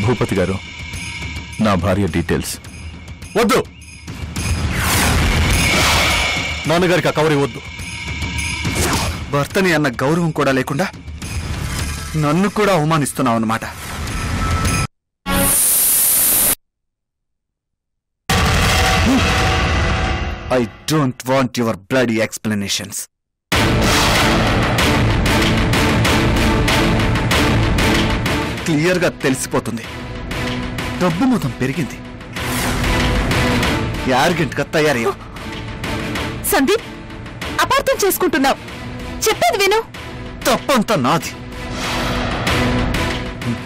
భూపతి గారు, నా భార్య డీటెయిల్స్ వద్దు. నాన్నగారికి ఆ కవర్ ఇవ్వద్దు. భర్తని అన్న గౌరవం కూడా లేకుండా నన్ను కూడా అవమానిస్తున్నావు అన్నమాట. I don't want your bloody explanations. క్లియర్గా తెలిసిపోతుంది, డబ్బు మొత్తం పెరిగింది. యార్గెంట్గా తయారయ్యావు. సందీప్, అపార్థం చేసుకుంటున్నావు. చెప్పేది విను. తప్పంతా నాది.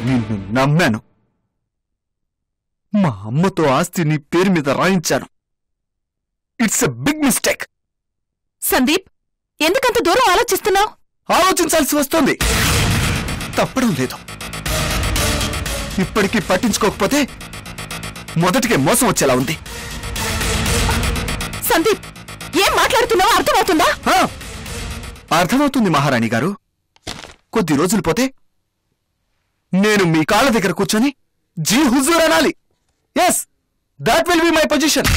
నిన్ను నమ్మాను. మా అమ్మతో ఆస్తి నీ పేరు మీద రాయించాను. It's a big mistake. Sandeep, ఎందుకంత దూరం ఆలోచిస్తున్నావు? ఆలోచించాల్సి వస్తుంది, తప్పడం లేదు. ఇప్పటికీ పట్టించుకోకపోతే మొదటికే మోసం వచ్చేలా ఉంది. సందీప్, ఏం మాట్లాడుతున్నావో అర్థమవుతుందా? అర్థమవుతుంది మహారాణి గారు. కొద్ది రోజులు పోతే నేను మీ కాళ్ళ దగ్గర కూర్చొని జీ హుజూర్ అనాలి. Yes, that will be my position.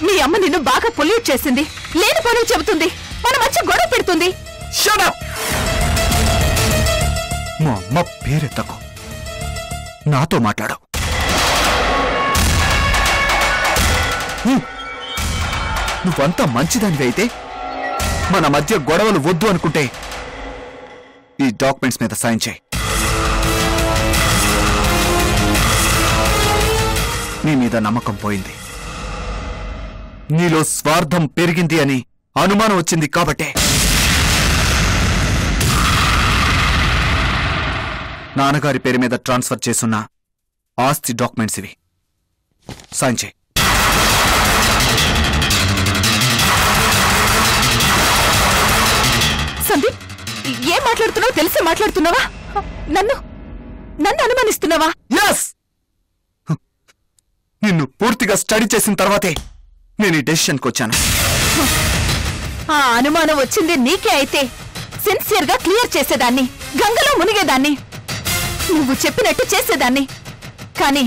మీ అమ్మ నిన్ను బాగా పొల్యూట్ చేసింది, లేని పనులు చెబుతుంది, మన మధ్య గొడవ పెడుతుంది. Shut up. మా అమ్మ పేరెత్తకు, నాతో మాట్లాడు. నువ్వంతా మంచిదానివి అయితే మన మధ్య గొడవలు వద్దు అనుకుంటే ఈ డాక్యుమెంట్స్ మీద సైన్ చేయి. నీ మీద నమ్మకం పోయింది, నీలో స్వార్థం పెరిగింది అని అనుమానం వచ్చింది కాబట్టే నాన్నగారి పేరు మీద ట్రాన్స్ఫర్ చేసున్న ఆస్తి డాక్యుమెంట్స్ ఇవి. సైన్ చేయి. సందీప్, ఏం మాట్లాడుతున్నావో తెలిసి మాట్లాడుతున్నావా? నన్ను అనుమానిస్తున్నావా? ఎస్, నిన్ను పూర్తిగా స్టడీ చేసిన తర్వాతే నేను ఈ డెసిషన్కి వచ్చాను. ఆ అనుమానం వచ్చింది నీకే అయితే సిన్సియర్ గా క్లియర్ చేసేదాన్ని, గంగలో మునిగేదాన్ని, నువ్వు చెప్పినట్టు చేసేదాన్ని. కానీ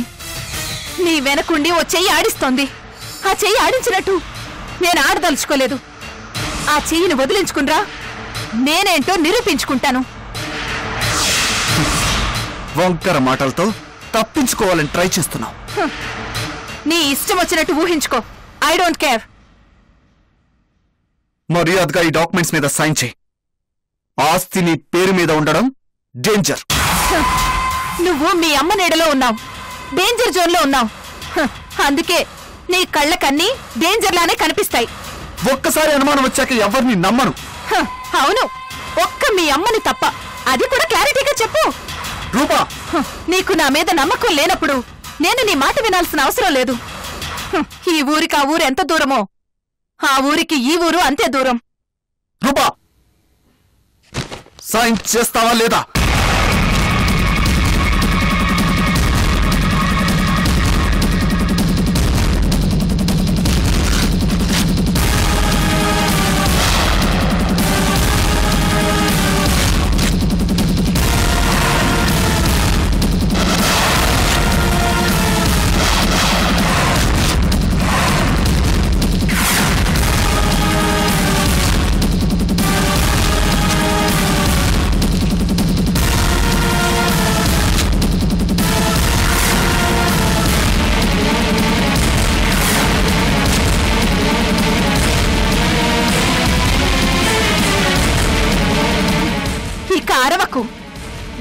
నీ వెనకుండి ఓ చెయ్యి ఆడిస్తోంది. ఆ చెయ్యి ఆడించినట్టు నేను ఆడదలుచుకోలేదు. ఆ చెయ్యిని వదిలించుకున్రా, నేనేంటో నిరూపించుకుంటాను. వంకర మాటలతో తప్పించుకోవాలని ట్రై చేస్తున్నావు. నీ ఇష్టం వచ్చినట్టు ఊహించుకో. I don't care. మర్యాదగా ఈ డాక్యుమెంట్స్ మీద సైన్ చేయి. ఆస్తి నీ పేరు మీద ఉండడం డేంజర్. నువ్వు మీ అమ్మ నీడలో ఉన్నావు, డేంజర్ జోన్ లో ఉన్నావు. అందుకే నీ కళ్ళకన్నీ డేంజర్ లానే కనిపిస్తాయి. ఒక్కసారి అనుమానం వచ్చాక ఎవరిని నమ్మను. అవును, ఒక్క మీ అమ్మని తప్ప. అది కూడా క్లారిటీగా చెప్పు. రూపా, నీకు నా మీద నమ్మకం లేనప్పుడు నేను నీ మాట వినాల్సిన అవసరం లేదు. ఈ ఊరికి ఆ ఊరు ఎంత దూరమో ఆ ఊరికి ఈ ఊరు అంతే దూరం. రూపా, సైన్ చేస్తావా లేదా? అరవకు,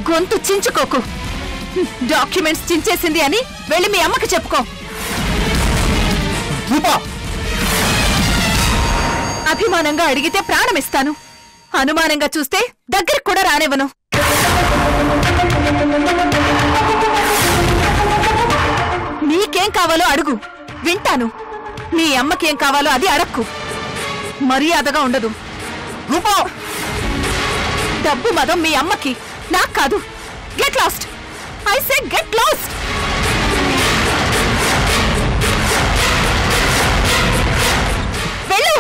గొంతు చించుకోకు. డాక్యుమెంట్స్ చించేసింది అని వెళ్ళి మీ అమ్మకి చెప్పుకో. అభిమానంగా అడిగితే ప్రాణమిస్తాను, అనుమానంగా చూస్తే దగ్గరికి కూడా రానివ్వను. నీకేం కావాలో అడుగు, వింటాను. మీ అమ్మకేం కావాలో అది అడక్కు. మర్యాదగా ఉండదు. డబ్బు మదం మీ అమ్మకి, నాకు కాదు. Get lost. I say get lost. వెళ్ళు.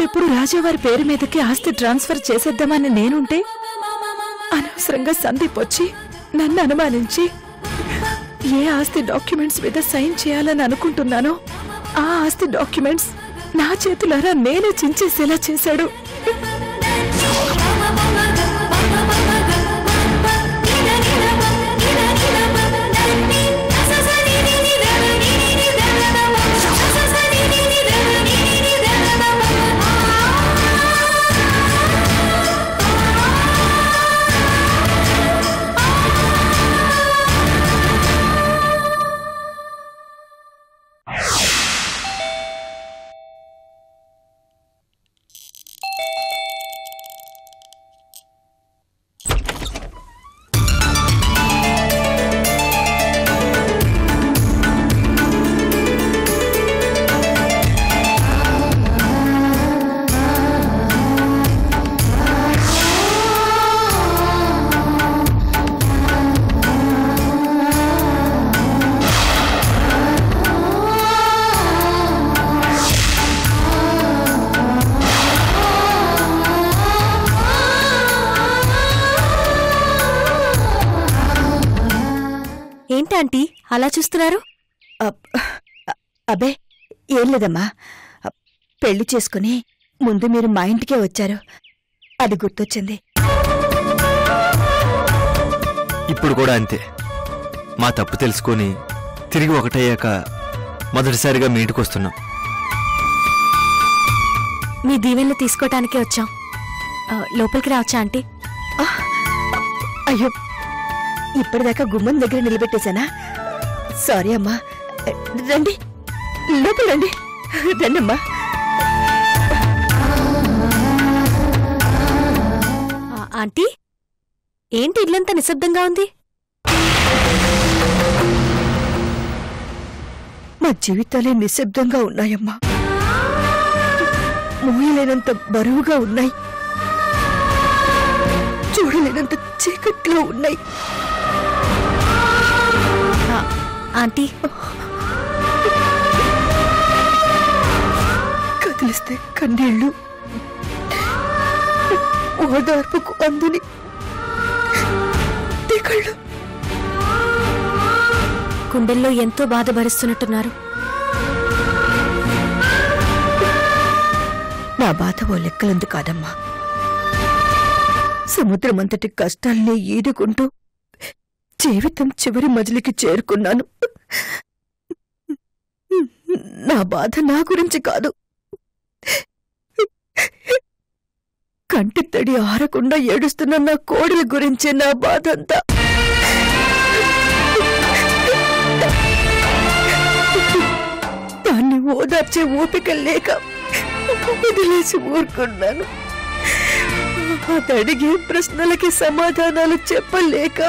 ఇప్పుడు రాజావారి పేరు మీదకి ఆస్తి ట్రాన్స్ఫర్ చేసేద్దామని నేనుంటే అనవసరంగా సందీప్ వచ్చి నన్ను అనుమానించి ఏ ఆస్తి డాక్యుమెంట్స్ మీద సైన్ చేయాలని అనుకుంటున్నానో ఆ ఆస్తి డాక్యుమెంట్స్ నా చేతులారా నేనే చించేసేలా చేశాడు. ఏంటంటీ అలా చూస్తున్నారు? అబ్బే ఏం లేదమ్మా. పెళ్లి చేసుకుని ముందు మీరు మా ఇంటికే వచ్చారు, అది గుర్తొచ్చింది. ఇప్పుడు కూడా అంతే. మా తప్పు తెలుసుకొని తిరిగి ఒకటయ్యాక మొదటిసారిగా మీ ఇంటికి వస్తున్నాం. మీ దీవెనలు తీసుకోవటానికే వచ్చాం. లోపలికి రావచ్చా ఆంటీ? అయ్యో, ఇప్పటిదాకా గుమ్మం దగ్గర నిలబెట్టేశానా? సారీ అమ్మా. రండి, లోపల రండి. రండమ్మా. ఆంటీ, ఏంటి ఇల్లంతా నిశ్శబ్దంగా ఉంది? మా జీవితాలే నిశ్శబ్దంగా ఉన్నాయమ్మా. మోయలేనంత బరువుగా ఉన్నాయి, చూడలేనంత చీకట్లో ఉన్నాయి. ఆంటీ, కదిలిస్తే కన్నీళ్లు, ఓదార్పుకు అందుని కళ్ళు. గుండెల్లో ఎంతో బాధపరుస్తున్నట్టున్నారు. నా బాధ ఓ లెక్కలందు కాదమ్మా. సముద్రమంతటి కష్టాల్ని ఈదుకుంటూ జీవితం చివరి మజిలికి చేరుకున్నాను. నా బాధ నా గురించి కాదు, కంటి తడి ఆరకుండా ఏడుస్తున్న నా కోడల గురించే నా బాధ అంతా. దాన్ని ఓదార్చే ఓపిక లేక వదిలేసి ఊరుకున్నాను. అడిగే ప్రశ్నలకి సమాధానాలు చెప్పలేక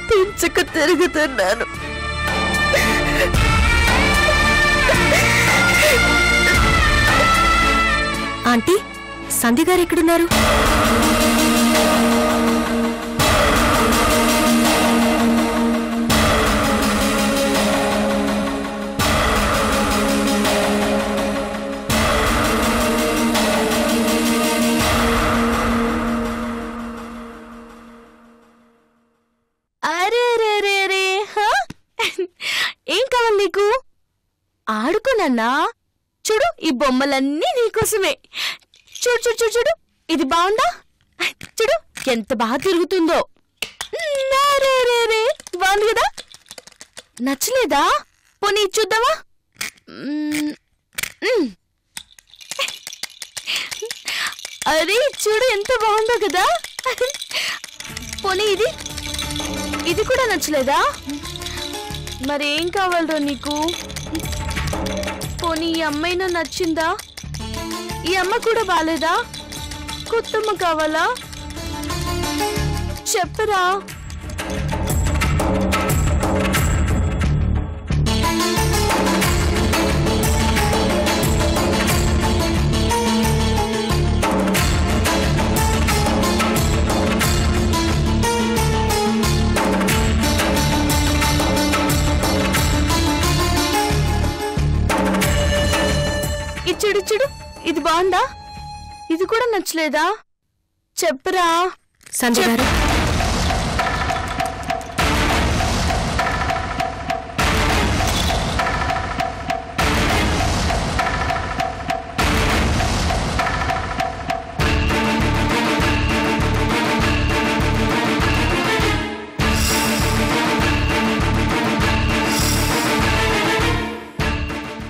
పెంచక తిరుగుతున్నాను. ఆంటీ, సంధ్య గారు ఎక్కడున్నారు? అరే, ఏం కావాలి నీకు? ఆడుకోనన్నా. చూడు, ఈ బొమ్మలన్నీ నీకోసమే. చూడు చూడు చూడు చూడు, ఇది బాగుందా? చూడు ఎంత బాగా తిరుగుతుందో. బాగుంది కదా? నచ్చలేదా? పోనీ చూద్దామా? అరే చూడు ఎంత బాగుందో కదా. పోనీ ఇది కూడా నచ్చలేదా? మరేం కావాలరా నీకు? పోనీ ఈ అమ్మైనా నచ్చిందా? ఈ అమ్మ కూడా బాలేదా? కొత్తమ్మ కావాలా? చెప్పరా. చూడు చూడు, ఇది బాగుందా? ఇది కూడా నచ్చలేదా? చెప్పరా సంధ్య గారు.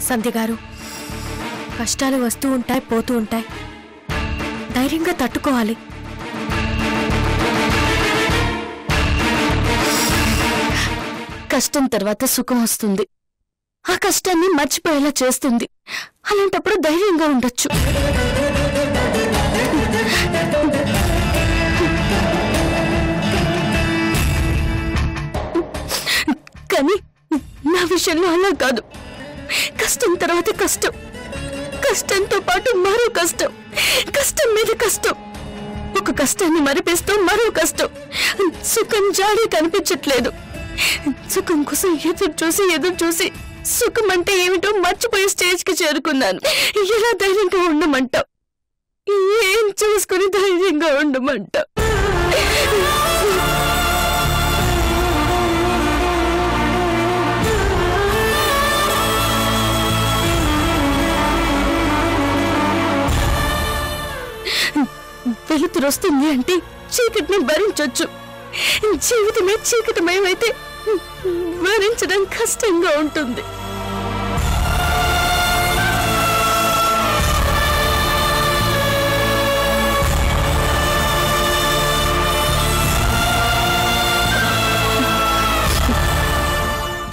సంధ్య గారు, కష్టాలు వస్తూ ఉంటాయి, పోతూ ఉంటాయి. ధైర్యంగా తట్టుకోవాలి. కష్టం తర్వాత సుఖం వస్తుంది. ఆ కష్టాన్ని మర్చిపోయేలా చేస్తుంది. అలాంటప్పుడు ధైర్యంగా ఉండొచ్చు. కానీ నా విషయంలో అలా కాదు. కష్టం తర్వాత కష్టం, కష్టంతో పాటు మరో కష్టం, కష్టం మీద కష్టం, ఒక కష్టాన్ని మరిపిస్తూ మరో కష్టం. సుఖం జాడే కనిపించట్లేదు. సుఖం కోసం ఎదురు చూసి సుఖం అంటే ఏమిటో మర్చిపోయే స్టేజ్కి చేరుకున్నాను. ఎలా ధైర్యంగా ఉండమంటావు? ఏం చూసుకుని ధైర్యంగా ఉండమంటావు? వెలుతురు వస్తుంది అంటే చీకటిని భరించొచ్చు. జీవితమే చీకటమయమైతే భరించడం కష్టంగా ఉంటుంది.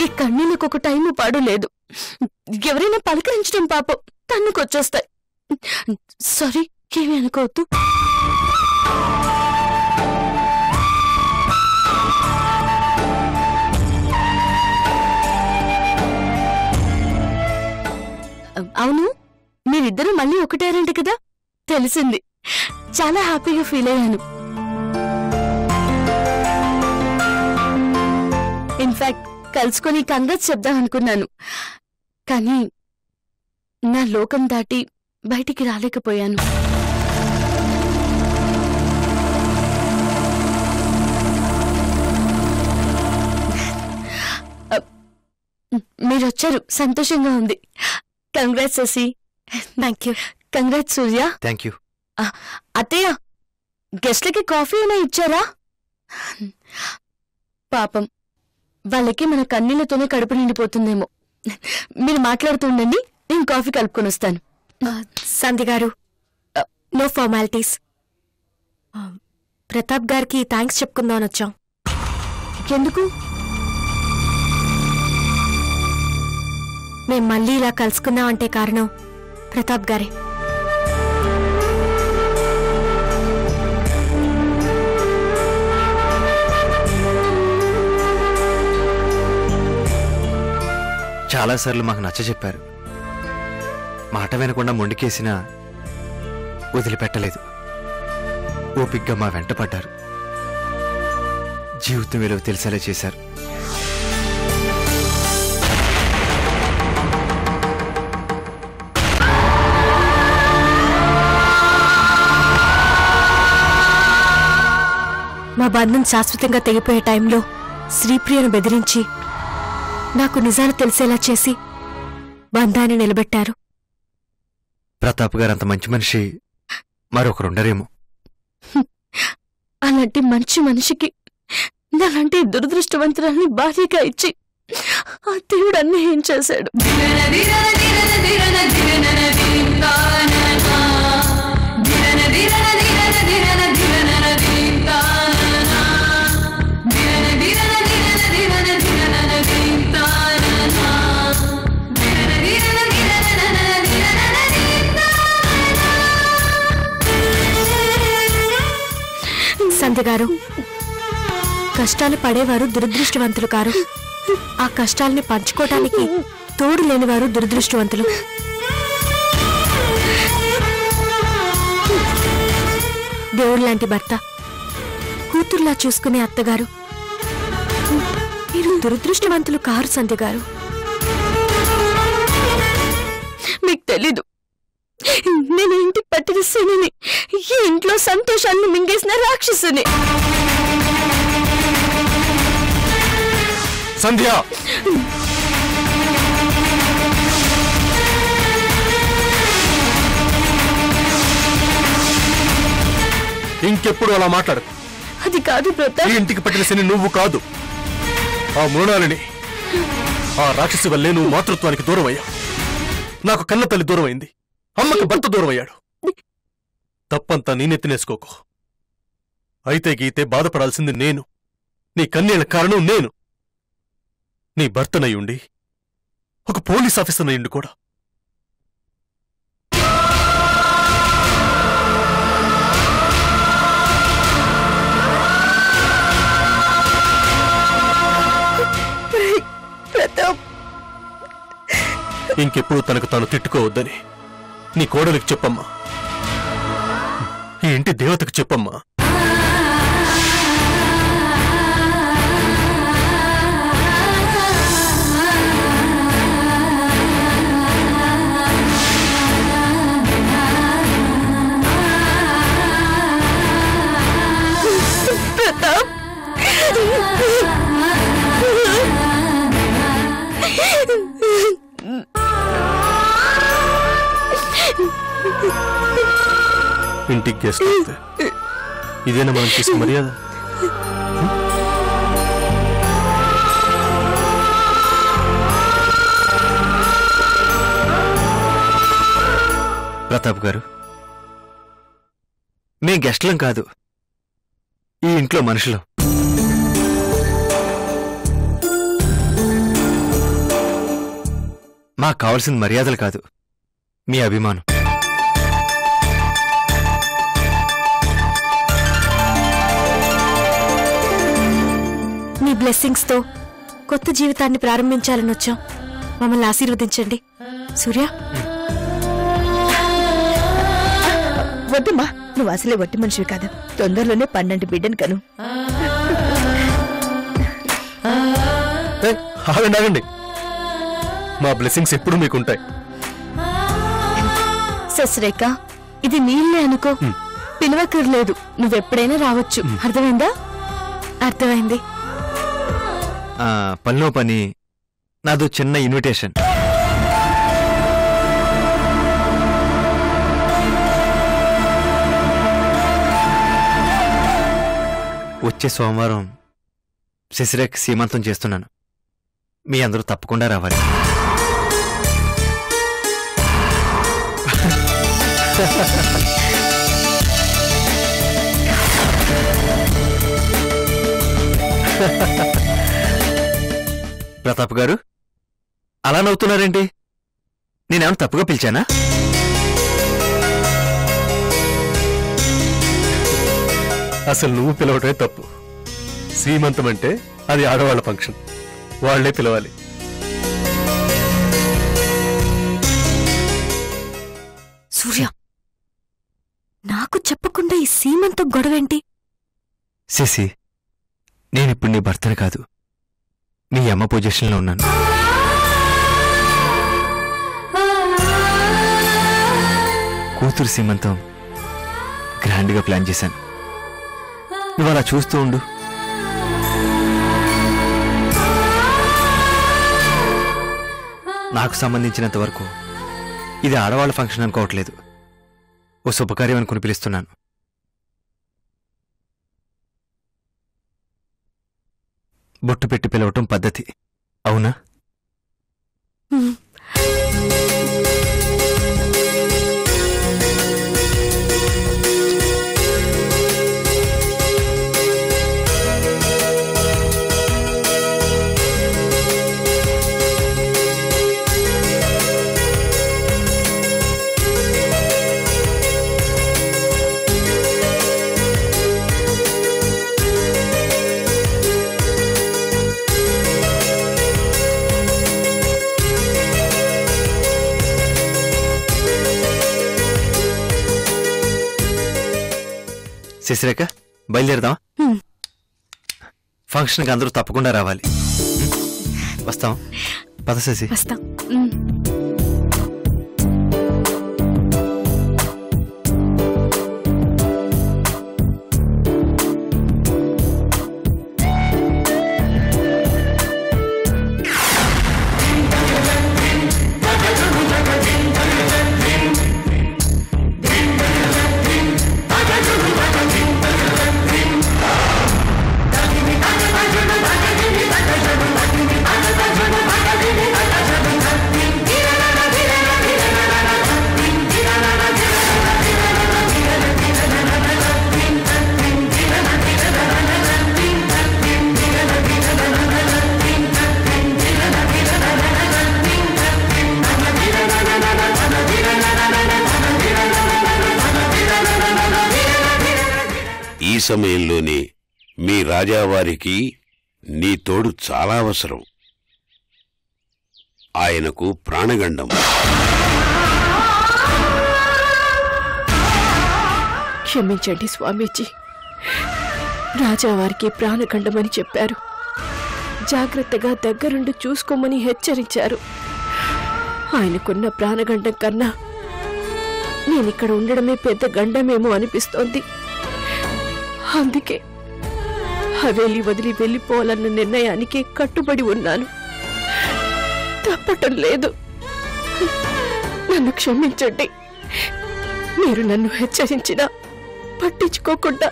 ఈ కన్నీళ్ళకు ఒక టైము పాడు లేదు. ఎవరైనా పలకరించడం పాపం తన్నుకొచ్చేస్తాయి. సారీ, ఏమీ అనుకోవద్దు. అవును, మీరిద్దరూ మళ్ళీ ఒకటేరంట కదా? తెలిసింది. చాలా హ్యాపీగా ఫీల్ అయ్యాను. ఇన్ఫాక్ట్ కలుసుకొని కంగ్రాట్స్ చెప్దాం అనుకున్నాను. కానీ నా లోకం దాటి బయటికి రాలేకపోయాను. మీరొచ్చారు, సంతోషంగా ఉంది. Congrats Shashi. Thank you. Congrats Surya. Thank you. అత్తయ్య, గెస్ట్లకి కాఫీ అయినా ఇచ్చారా? పాపం, వాళ్ళకి మన కన్నీళ్లతోనే కడుపు నిండిపోతుందేమో. మీరు మాట్లాడుతూ ఉండండి, నేను కాఫీ కలుపుకొని వస్తాను. సంధ్య గారు, నో ఫార్మాలిటీస్. ప్రతాప్ గారికి థ్యాంక్స్ చెప్పుకుందామని వచ్చాం. ఎందుకు? మేం మళ్ళీ ఇలా కలుసుకున్నామంటే కారణం ప్రతాప్ గారే. చాలాసార్లు మాకు నచ్చ చెప్పారు. మాట వినకుండా మొండికేసినా వదిలిపెట్టలేదు. ఓపిగ్గా మా వెంట పడ్డారు. జీవితం విలువ తెలిసేలా చేశారు. మా బంధం శాశ్వతంగా తెగిపోయే టైంలో శ్రీప్రియను బెదిరించి నాకు నిజాలు తెలిసేలా చేసి బంధాన్ని నిలబెట్టారు. ప్రతాప్ గారు అంత మంచి మనిషి మరొకరుండరేమో. అలాంటి మంచి మనిషికి నాలాంటి దురదృష్టవంతురాల్ని భార్యగా ఇచ్చి ఆ దేవుడు అన్యాయం చేశాడు. సంధ్య గారు, కష్టాలు పడేవారు దురదృష్టవంతులు కారు. ఆ కష్టాల్ని పంచుకోవటానికి తోడు లేనివారు దురదృష్టవంతులు. దేవుడు లాంటి భర్త, కూతుర్లా చూసుకునే అత్తగారు. మీరు దురదృష్టవంతులు కారు సంధ్య గారు. మీకు తెలీదు, నేను ఇంటి పట్టిన శనిని, ఈ ఇంట్లో సంతోషాన్ని మింగేసిన రాక్షసుని. సంధ్య, ఇంకెప్పుడు అలా మాట్లాడు. అది కాదు ప్రతాప్. ఈ ఇంటికి పట్టిన శని నువ్వు కాదు, ఆ మృణాలిని. ఆ రాక్షసి వల్లే నువ్వు మాతృత్వానికి దూరం అయ్యావు. నాకు కన్న తల్లి దూరం అయింది, అమ్మకి భర్త దూరం అయ్యాడు. తప్పంతా నేనెత్తినేసుకోకు. అయితే గీతే బాధపడాల్సింది నేను, నీ కన్నీళ్ళ కారణం నేను. నీ భర్తనయ్యుండి ఒక పోలీస్ ఆఫీసర్నయ్యుండి కూడా ఇంకెప్పుడు తనకు తాను తిట్టుకోవద్దని నీ కోడలికి చెప్పమ్మా. ఈ ఇంటి దేవతకు చెప్పమ్మా. ప్రతాప్, ఇంటికి గెస్ట్ వస్తే ఇదేనా మనం చేసే మర్యాద? ప్రతాప్ గారు, మేం గెస్ట్లం కాదు, ఈ ఇంట్లో మనుషులం. మాకు కావాల్సిన మర్యాదలు కాదు, మీ అభిమానం. మీ బ్లెస్సింగ్స్ తో కొత్త జీవితాన్ని ప్రారంభించాలని వచ్చాం. మమ్మల్ని ఆశీర్వదించండి. సూర్య, వద్దమ్మా, నువ్వు అసలే వట్టి మనిషివి కాదు. తొందరలోనే 12 బిడ్డను కను. ఆగండి ఆగండి, మా బ్లెస్సింగ్స్ ఎప్పుడు మీకుంటాయి. సస్రేఖ, ఇది నీళ్ళే అనుకో, పిలవకర్లేదు. నువ్వెప్పుడైనా రావచ్చు. అర్థమైందా? అర్థమైంది. పనిలో పని నాదో చిన్న ఇన్విటేషన్. వచ్చే సోమవారం శశిరేఖ సీమంతం చేస్తున్నాను. మీ అందరూ తప్పకుండా రావాలి. ప్రతాప్ గారు, అలా నవ్వుతున్నారేంటి? నేనేమన్నా తప్పుగా పిలిచానా? అసలు నువ్వు పిలవటమే తప్పు. సీమంతం అంటే అది ఆడవాళ్ల ఫంక్షన్, వాళ్లే పిలవాలి. సూర్య, నాకు చెప్పకుండా ఈ సీమంతో గొడవేంటి? శశి, నేనిప్పుడు నీ భర్తను కాదు, నీ అమ్మ పొజిషన్లో ఉన్నాను. కూతురు సీమంతం గ్రాండ్గా ప్లాన్ చేశాను. నువ్వు అలా చూస్తూ ఉండు. నాకు సంబంధించినంత వరకు ఇది ఆడవాళ్ళ ఫంక్షన్ అనుకోవట్లేదు, ఓ శుభకార్యం అనుకుని పిలుస్తున్నాను. బొట్టు పెట్టి పిలవటం పద్ధతి, అవునా? శశిరేఖ, బయలుదేరదాం. ఫంక్షన్కి అందరూ తప్పకుండా రావాలి. వస్తాం. పద శశి. వస్తాం. సమయంలోనే మీ రాజావారికి నీ తోడు చాలా అవసరం. ఆయనకు ప్రాణగండం. క్షమించండి స్వామీజీ, రాజావారికి ప్రాణగండమని చెప్పారు. జాగ్రత్తగా దగ్గరుండి చూసుకోమని హెచ్చరించారు. ఆయనకున్న ప్రాణగండం కన్నా నేనిక్కడ ఉండడమే పెద్ద గండమేమో అనిపిస్తోంది. అందుకే హవేలి వదిలి వెళ్ళిపోవాలన్న నిర్ణయానికి కట్టుబడి ఉన్నాను. తప్పటం లేదు. నన్ను క్షమించండి. మీరు నన్ను హెచ్చరించినా పట్టించుకోకుండా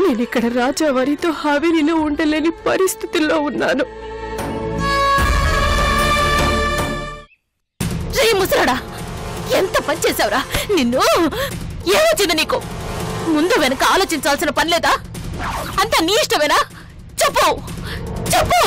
నేనిక్కడ రాజావారితో హవేలీలో ఉండలేని పరిస్థితుల్లో ఉన్నాను. రే ముసరాడా, ఎంత పని చేశావురా! నిన్ను ఏమొచ్చింది నీకు? ముందు వెనక ఆలోచించాల్సిన పనిలేదా? అంతా నీ ఇష్టమేనా? చెప్పు చెప్పు.